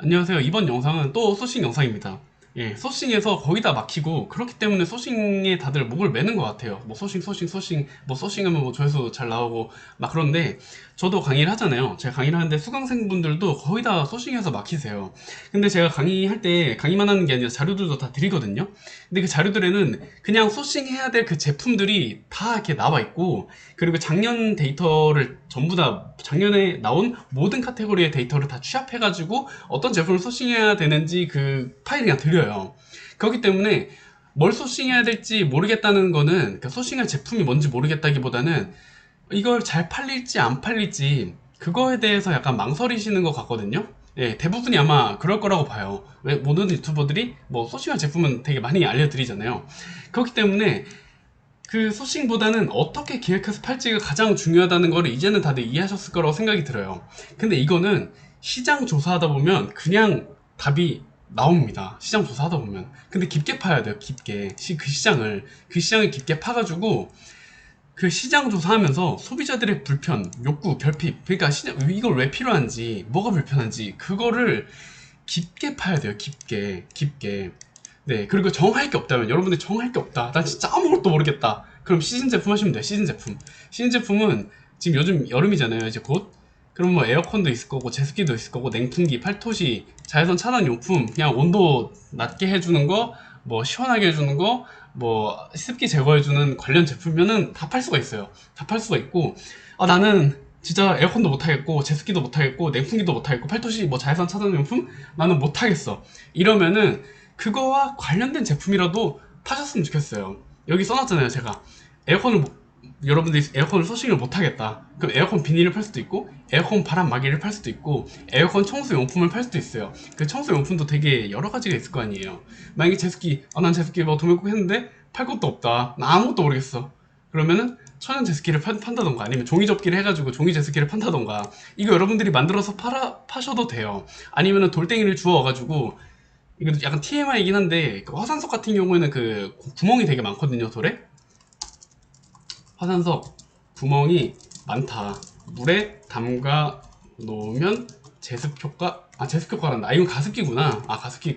안녕하세요. 이번 영상은 또 소싱 영상입니다. 예, 소싱에서 거의 다 막히고 그렇기 때문에 소싱에 다들 목을 매는 것 같아요. 뭐 소싱, 뭐 소싱하면 뭐 조회수 잘 나오고 막 그런데 저도 강의를 하잖아요. 제가 강의를 하는데 수강생분들도 거의 다 소싱해서 막히세요. 근데 제가 강의할 때 강의만 하는 게 아니라 자료들도 다 드리거든요. 근데 그 자료들에는 그냥 소싱해야 될 그 제품들이 다 이렇게 나와 있고, 그리고 작년 데이터를 전부 다 작년에 나온 모든 카테고리의 데이터를 다 취합해가지고 어떤 제품을 소싱해야 되는지 그 파일이 그냥 드려요. 그렇기 때문에 뭘 소싱해야 될지 모르겠다는 거는, 그러니까 소싱할 제품이 뭔지 모르겠다기보다는 이걸 잘 팔릴지 안 팔릴지 그거에 대해서 약간 망설이시는 것 같거든요. 예, 대부분이 아마 그럴 거라고 봐요. 왜 모든 유튜버들이 뭐 소싱할 제품은 되게 많이 알려드리잖아요. 그렇기 때문에 그 소싱보다는 어떻게 기획해서 팔지가 가장 중요하다는 거를 이제는 다들 이해하셨을 거라고 생각이 들어요. 근데 이거는 시장 조사하다 보면 그냥 답이 나옵니다. 시장 조사하다 보면. 근데 깊게 파야 돼요. 깊게. 그 시장을 깊게 파가지고 그 시장 조사하면서 소비자들의 불편, 욕구, 결핍, 그러니까 이걸 왜 필요한지, 뭐가 불편한지 그거를 깊게 파야 돼요. 깊게. 네, 그리고 정할 게 없다면, 여러분들 정할 게 없다, 난 진짜 아무것도 모르겠다, 그럼 시즌 제품 하시면 돼요. 시즌 제품은 지금 요즘 여름이잖아요, 이제 곧. 그럼 뭐 에어컨도 있을 거고, 제습기도 있을 거고, 냉풍기, 팔토시, 자외선 차단 용품, 그냥 온도 낮게 해주는 거, 뭐 시원하게 해주는 거, 뭐 습기 제거해주는 관련 제품이면은 다 팔 수가 있어요. 다 팔 수가 있고, 아 나는 진짜 에어컨도 못하겠고, 제습기도 못하겠고, 냉풍기도 못하겠고, 팔토시 뭐 자외선 차단 용품 나는 못하겠어, 이러면은 그거와 관련된 제품이라도 파셨으면 좋겠어요. 여기 써놨잖아요. 제가 에어컨을 여러분들이 에어컨을 소싱을 못하겠다, 그럼 에어컨 비닐을 팔 수도 있고, 에어컨 바람막이를 팔 수도 있고, 에어컨 청소 용품을 팔 수도 있어요. 그 청소 용품도 되게 여러 가지가 있을 거 아니에요. 만약에 제습기, 난 제습기 뭐 도매국 했는데 팔 것도 없다, 나 아무것도 모르겠어, 그러면은 천연 제습기를 판다던가, 아니면 종이 접기를 해가지고 종이 제습기를 판다던가, 이거 여러분들이 만들어서 파셔도 돼요. 아니면은 돌덩이를 주워가지고, 이거 약간 TMI이긴 한데, 그 화산석 같은 경우에는 그 구멍이 되게 많거든요, 돌에. 화산석 구멍이 많다. 물에 담가 놓으면 제습 효과, 제습 효과란다. 이건 가습기구나.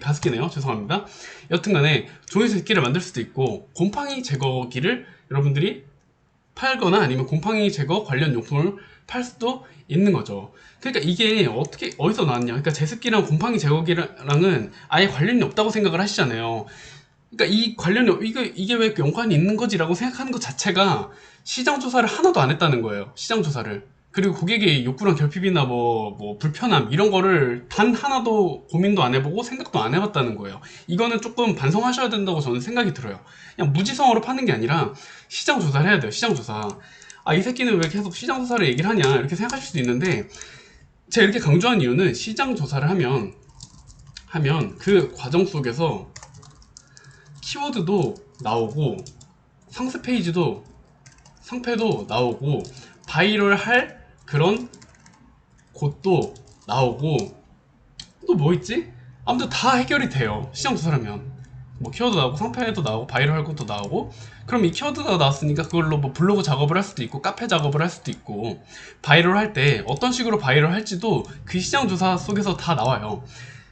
가습기네요. 죄송합니다. 여튼간에 종이 제습기를 만들 수도 있고, 곰팡이 제거기를 여러분들이 팔거나 아니면 곰팡이 제거 관련 용품을 팔 수도 있는 거죠. 그러니까 이게 어떻게 어디서 나왔냐? 그러니까 제습기랑 곰팡이 제거기랑은 아예 관련이 없다고 생각을 하시잖아요. 그러니까 이 관련이, 이게 왜 연관이 있는 거지라고 생각하는 것 자체가 시장 조사를 하나도 안 했다는 거예요. 시장 조사를. 그리고 고객의 욕구랑 결핍이나 뭐 불편함 이런 거를 단 하나도 고민도 안 해보고 생각도 안 해봤다는 거예요. 이거는 조금 반성하셔야 된다고 저는 생각이 들어요. 그냥 무지성으로 파는 게 아니라 시장 조사를 해야 돼요. 시장 조사. 아, 이 새끼는 왜 계속 시장 조사를 얘기를 하냐, 이렇게 생각하실 수도 있는데, 제가 이렇게 강조한 이유는 시장 조사를 하면 그 과정 속에서 키워드도 나오고, 상세 페이지도, 상패도 나오고, 바이럴 할 그런 곳도 나오고, 또 뭐 있지? 아무튼 다 해결이 돼요. 시장 조사라면. 뭐 키워드 나오고, 상패도 나오고, 바이럴 할 것도 나오고. 그럼 이 키워드가 나왔으니까 그걸로 뭐 블로그 작업을 할 수도 있고, 카페 작업을 할 수도 있고, 바이럴 할 때 어떤 식으로 바이럴 할지도 그 시장 조사 속에서 다 나와요.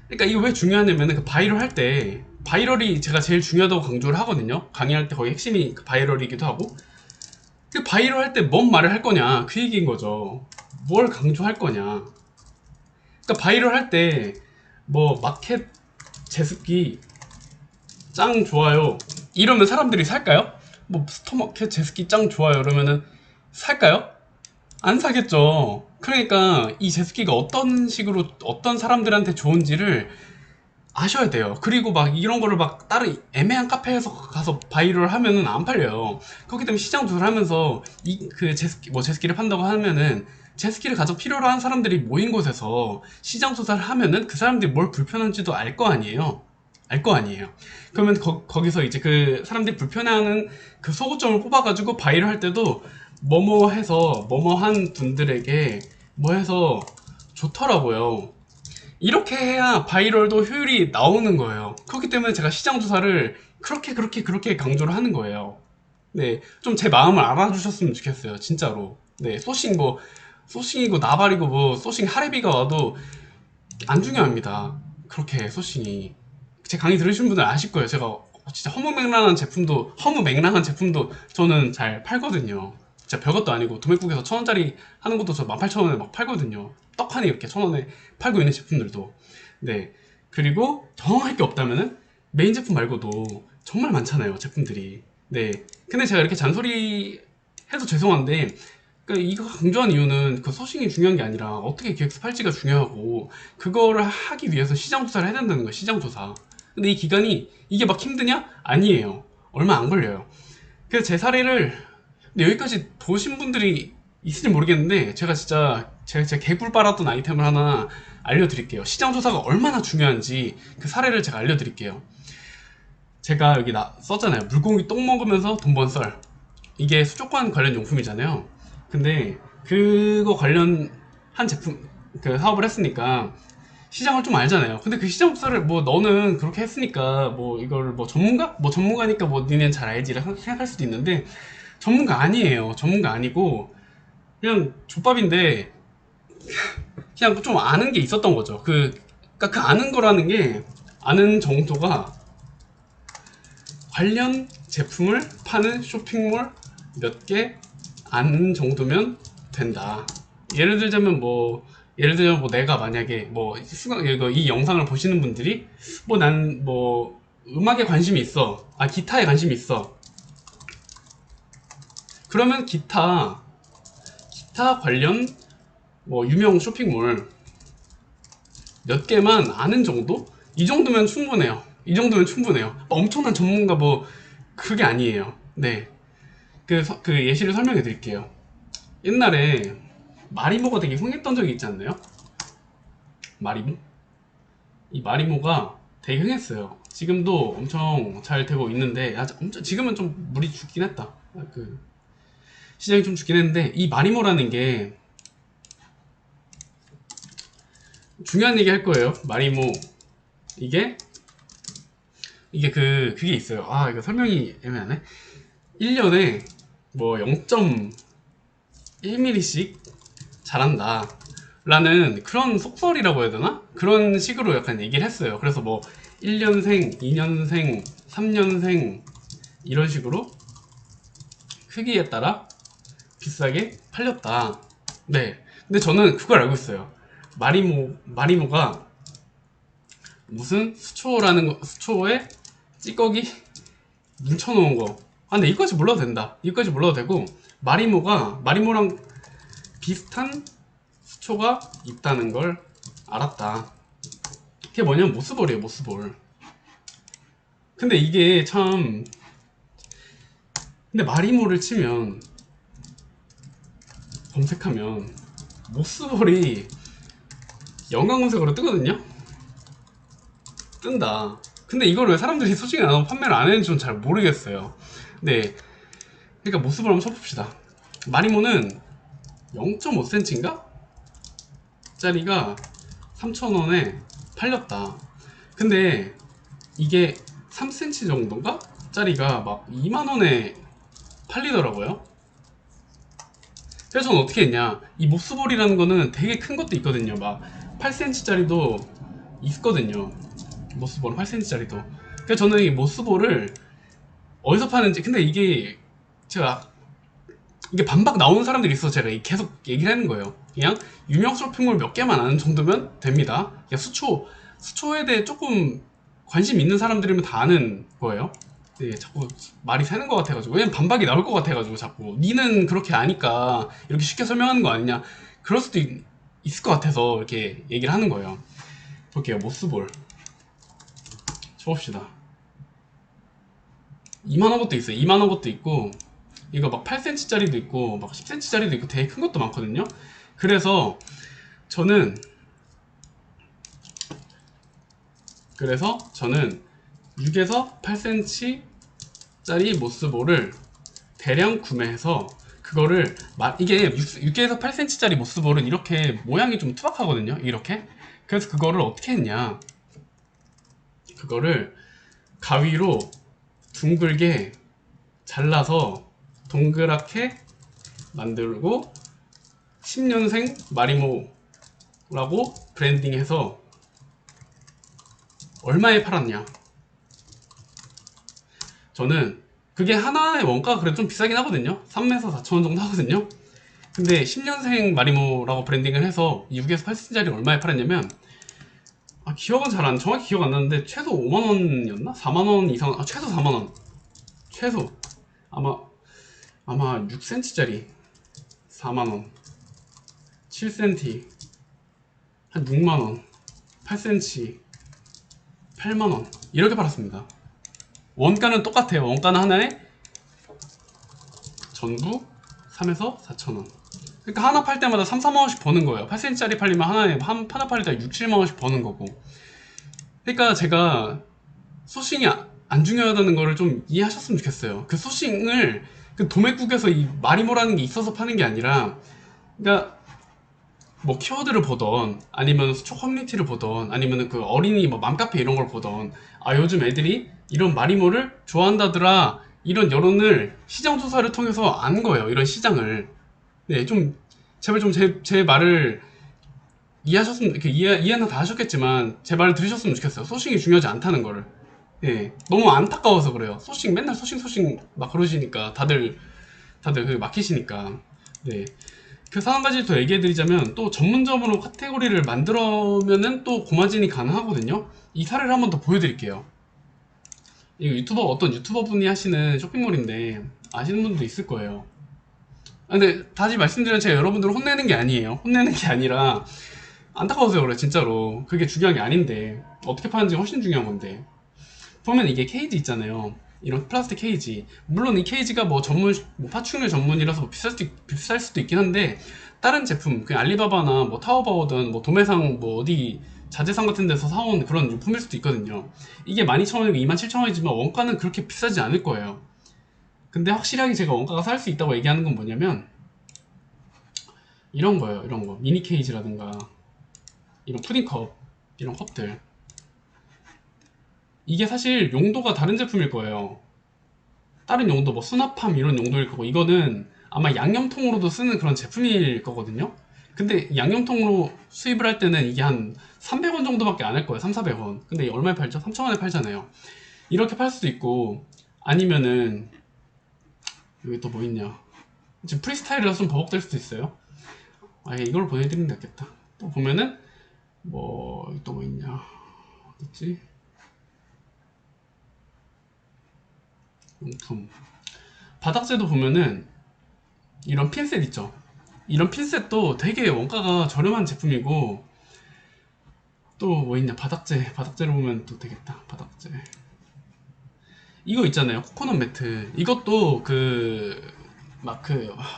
그러니까 이거 왜 중요하냐면은, 그 바이럴 할 때, 바이럴이 제가 제일 중요하다고 강조를 하거든요. 강의할 때 거의 핵심이 그 바이럴이기도 하고. 그 바이럴 할 때 뭔 말을 할 거냐, 그 얘기인 거죠. 뭘 강조할 거냐. 그러니까 바이럴 할 때 뭐 마켓 제습기 짱 좋아요 이러면 사람들이 살까요? 뭐 스토마켓 제습기 짱 좋아요 이러면은 살까요? 안 사겠죠. 그러니까 이 제습기가 어떤 식으로 어떤 사람들한테 좋은지를 아셔야 돼요. 그리고 막 이런 거를 막 다른 애매한 카페에서 가서 바이럴 하면은 안 팔려요. 그렇기 때문에 시장 조사를 하면서 이 그 제습기를 판다고 하면은, 제습기를 가장 필요로 하는 사람들이 모인 곳에서 시장 조사를 하면은 그 사람들이 뭘 불편한지도 알 거 아니에요. 알 거 아니에요. 그러면 거기서 이제 그 사람들이 불편해하는 그 소구점을 뽑아가지고 바이럴 할 때도 뭐뭐 해서 뭐뭐 한 분들에게 뭐 해서 좋더라고요. 이렇게 해야 바이럴도 효율이 나오는 거예요. 그렇기 때문에 제가 시장 조사를 그렇게 강조를 하는 거예요. 네, 좀 제 마음을 알아주셨으면 좋겠어요, 진짜로. 네, 소싱이고 나발이고 뭐 소싱 하레비가 와도 안 중요합니다. 그렇게 소싱이. 제 강의 들으신 분들 아실 거예요. 제가 진짜 허무맹랑한 제품도 저는 잘 팔거든요. 진짜 별것도 아니고 도매국에서 1,000원짜리 하는 것도 저 18,000원에 막 팔거든요. 떡하니 이렇게 1,000원에 팔고 있는 제품들도. 네. 그리고 정할 게 없다면은 메인 제품 말고도 정말 많잖아요, 제품들이. 네. 근데 제가 이렇게 잔소리 해서 죄송한데, 이거 강조한 이유는 그 소싱이 중요한 게 아니라 어떻게 기획서 팔지가 중요하고, 그거를 하기 위해서 시장 조사를 해야 된다는 거예요, 시장 조사. 근데 이 기간이 이게 막 힘드냐? 아니에요. 얼마 안 걸려요. 그래서 제 사례를, 근데 여기까지 보신 분들이 있을지 모르겠는데, 제가 진짜 제가 개굴 빨았던 아이템을 하나 알려드릴게요. 시장 조사가 얼마나 중요한지 그 사례를 제가 알려드릴게요. 제가 여기 썼잖아요. 물고기 똥 먹으면서 돈 번 썰. 이게 수족관 관련 용품이잖아요. 근데 그거 관련한 제품, 그 사업을 했으니까 시장을 좀 알잖아요. 근데 그 시장 조사를 뭐 너는 그렇게 했으니까 뭐 이걸 뭐 전문가? 뭐 전문가니까 뭐 니네는 잘 알지를 생각할 수도 있는데, 전문가 아니에요. 전문가 아니고 그냥 족밥인데 그냥 좀 아는 게 있었던 거죠. 그러니까 그 아는 거라는 게, 아는 정도가 관련 제품을 파는 쇼핑몰 몇 개 아는 정도면 된다. 예를 들자면 뭐 내가 만약에 뭐 이 영상을 보시는 분들이 뭐 난 뭐 음악에 관심이 있어, 기타에 관심이 있어, 그러면 기타 관련 뭐 유명 쇼핑몰 몇 개만 아는 정도? 이 정도면 충분해요. 이 정도면 충분해요. 엄청난 전문가 뭐 그게 아니에요. 네. 그 예시를 설명해 드릴게요. 옛날에 마리모가 되게 흥했던 적이 있지 않나요? 마리모? 이 마리모가 되게 흥했어요. 지금도 엄청 잘 되고 있는데, 지금은 좀 물이 죽긴 했다. 시장이 좀 죽긴 했는데, 이 마리모라는 게 중요한 얘기 할 거예요. 마리모. 이게 그게 있어요. 이거 설명이 애매하네. 1년에 뭐 0.1mm씩 자란다 라는 그런 속설이라고 해야 되나? 그런 식으로 약간 얘기를 했어요. 그래서 뭐 1년생, 2년생, 3년생 이런 식으로 크기에 따라 비싸게 팔렸다. 네. 근데 저는 그걸 알고 있어요. 마리모가 무슨 수초에 찌꺼기 뭉쳐놓은 거. 근데 이거까지 몰라도 된다. 이거까지 몰라도 되고, 마리모랑 비슷한 수초가 있다는 걸 알았다. 그게 뭐냐면 모스볼이에요, 모스볼. 근데 이게 참, 근데 마리모를 치면, 검색하면 모스볼이 연관 검색어로 뜨거든요? 뜬다. 근데 이걸 왜 사람들이 솔직히 안 하고 판매를 안 했는지 좀 잘 모르겠어요. 네. 그러니까 모습을 한번 쳐봅시다. 마리모는 0.5cm인가? 짜리가 3,000원에 팔렸다. 근데 이게 3cm 정도인가? 짜리가 막 2만원에 팔리더라고요. 그래서 저는 어떻게 했냐, 이 모스볼이라는 거는 되게 큰 것도 있거든요. 막 8cm 짜리도 있거든요. 모스볼 8cm짜리도. 그래서 저는 이 모스볼을 어디서 파는지, 근데 제가 이게 반박 나오는 사람들이 있어서 제가 계속 얘기를 하는 거예요. 그냥 유명 쇼핑몰 몇 개만 아는 정도면 됩니다. 그냥 수초에 대해 조금 관심 있는 사람들이면 다 아는 거예요. 네, 자꾸 말이 새는 것 같아가지고, 왜냐면 반박이 나올 것 같아가지고, 자꾸 니는 그렇게 아니까 이렇게 쉽게 설명하는 거 아니냐, 그럴 수도 있을 것 같아서 이렇게 얘기를 하는 거예요. 볼게요. 모스볼 쳐봅시다. 2만원 것도 있어요. 2만원 것도 있고, 이거 막 8cm 짜리도 있고 막 10cm 짜리도 있고 되게 큰 것도 많거든요. 그래서 저는 6에서 8cm 짜리 모스볼을 대량 구매해서, 그거를 이게 6에서 8cm 짜리 모스볼은 이렇게 모양이 좀 투박하거든요. 이렇게. 그래서 그거를 어떻게 했냐, 그거를 가위로 둥글게 잘라서 동그랗게 만들고 10년생 마리모라고 브랜딩해서 얼마에 팔았냐. 저는 그게 하나의 원가가 그래도 좀 비싸긴 하거든요. 3에서 4천원 정도 하거든요. 근데 10년생 마리모라고 브랜딩을 해서 6에서 8cm짜리 얼마에 팔았냐면, 기억은 정확히 기억 안 나는데 최소 5만원이었나? 4만원 이상, 최소 4만원. 최소 아마 6cm짜리 4만원, 7cm 한 6만원, 8cm 8만원 이렇게 팔았습니다. 원가는 똑같아요. 원가는 하나에 전부 3에서 4천원. 그러니까 하나 팔 때마다 3, 4만원씩 버는 거예요. 8cm짜리 팔리면 하나 팔 때 6, 7만원씩 버는 거고. 그러니까 제가 소싱이 안 중요하다는 거를 좀 이해하셨으면 좋겠어요. 그 소싱을 그 도매국에서 이 마리모라는 게 있어서 파는 게 아니라, 그러니까 뭐 키워드를 보던, 아니면 수초 커뮤니티를 보던, 아니면 그 어린이 뭐 맘카페 이런 걸 보던, 요즘 애들이 이런 마리모를 좋아한다더라, 이런 여론을 시장 조사를 통해서 안 거예요. 이런 시장을. 네, 좀 제발 좀 제 말을 이해하셨으면, 이렇게 이해는 다 하셨겠지만 제 말을 들으셨으면 좋겠어요. 소싱이 중요하지 않다는 거를. 예, 너무 안타까워서 그래요. 소싱 맨날 소싱 막 그러시니까 다들 그 막히시니까. 네. 그래서 한 가지 더 얘기해드리자면, 또 전문점으로 카테고리를 만들면은 또 고마진이 가능하거든요. 이 사례를 한번 더 보여드릴게요. 이거 어떤 유튜버 분이 하시는 쇼핑몰인데 아시는 분도 있을 거예요. 근데 다시 말씀드리면 제가 여러분들을 혼내는 게 아니에요. 혼내는 게 아니라 안타까워서 그래, 진짜로. 그게 중요한 게 아닌데 어떻게 파는지 훨씬 중요한 건데. 보면 이게 케이지 있잖아요. 이런 플라스틱 케이지. 물론 이 케이지가 뭐 파충류 전문이라서 뭐 비쌀 수도 있긴 한데, 다른 제품, 그냥 알리바바나 뭐 타오바오든 뭐 도매상 뭐 어디 자재상 같은 데서 사온 그런 유품일 수도 있거든요. 이게 12,000원이고 27,000원이지만 원가는 그렇게 비싸지 않을 거예요. 근데 확실하게 제가 원가가 살 수 있다고 얘기하는 건 뭐냐면, 이런 거예요. 이런 거. 미니 케이지라든가, 이런 푸딩컵, 이런 컵들. 이게 사실 용도가 다른 제품일 거예요. 다른 용도, 뭐 수납함 이런 용도일 거고, 이거는 아마 양념통으로도 쓰는 그런 제품일 거거든요. 근데 양념통으로 수입을 할 때는 이게 한 300원 정도밖에 안 할 거예요. 3, 400원. 근데 얼마에 팔죠? 3,000원에 팔잖아요. 이렇게 팔 수도 있고, 아니면은 여기 또 뭐 있냐, 지금 프리스타일이라서 좀 버벅될 수도 있어요. 이걸 보내드리는 게 낫겠다. 또 보면은 뭐 또 뭐 있냐, 어딨지? 용품. 바닥재도 보면은 이런 핀셋 있죠. 이런 핀셋도 되게 원가가 저렴한 제품이고, 또 뭐 있냐, 바닥재를 보면 또 되겠다. 바닥재 이거 있잖아요, 코코넛 매트. 이것도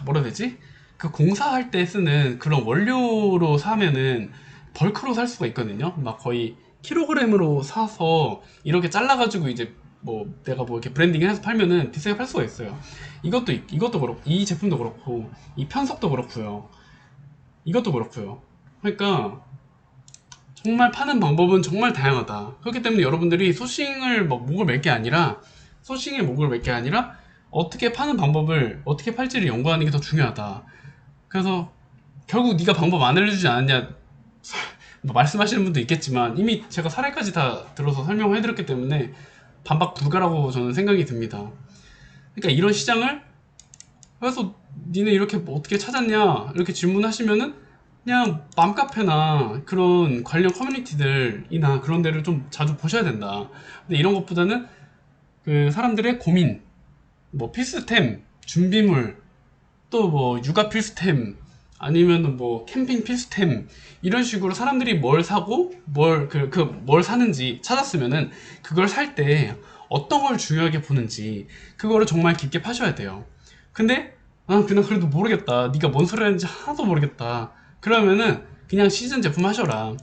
뭐라 해야 되지? 그 공사할 때 쓰는 그런 원료로 사면은 벌크로 살 수가 있거든요. 막 거의 킬로그램으로 사서 이렇게 잘라가지고 이제 뭐 내가 뭐 이렇게 브랜딩 해서 팔면은 비싸게 팔 수가 있어요. 이것도 그렇고, 이 제품도 그렇고, 이 편석도 그렇고요. 이것도 그렇고요. 그러니까 정말 파는 방법은 정말 다양하다. 그렇기 때문에 여러분들이 소싱을 뭐 목을 맬 게 아니라, 소싱에 목을 맬 게 아니라 어떻게 파는 방법을, 어떻게 팔지를 연구하는 게 더 중요하다. 그래서 결국 네가 방법 안 알려주지 않았냐 뭐 말씀하시는 분도 있겠지만, 이미 제가 사례까지 다 들어서 설명을 해드렸기 때문에 반박 불가라고 저는 생각이 듭니다. 그러니까 이런 시장을, 그래서 니네 이렇게 뭐 어떻게 찾았냐 이렇게 질문하시면은 그냥 맘카페나 그런 관련 커뮤니티들이나 그런 데를 좀 자주 보셔야 된다. 근데 이런 것보다는 그 사람들의 고민, 뭐 필수템, 준비물, 또 뭐 육아 필수템, 아니면 뭐 캠핑 필수템, 이런 식으로 사람들이 뭘 사고 뭘 사는지 찾았으면은 그걸 살 때 어떤 걸 중요하게 보는지 그거를 정말 깊게 파셔야 돼요. 근데 그냥 그래도 모르겠다, 네가 뭔 소리 하는지 하나도 모르겠다, 그러면은 그냥 시즌 제품 하셔라.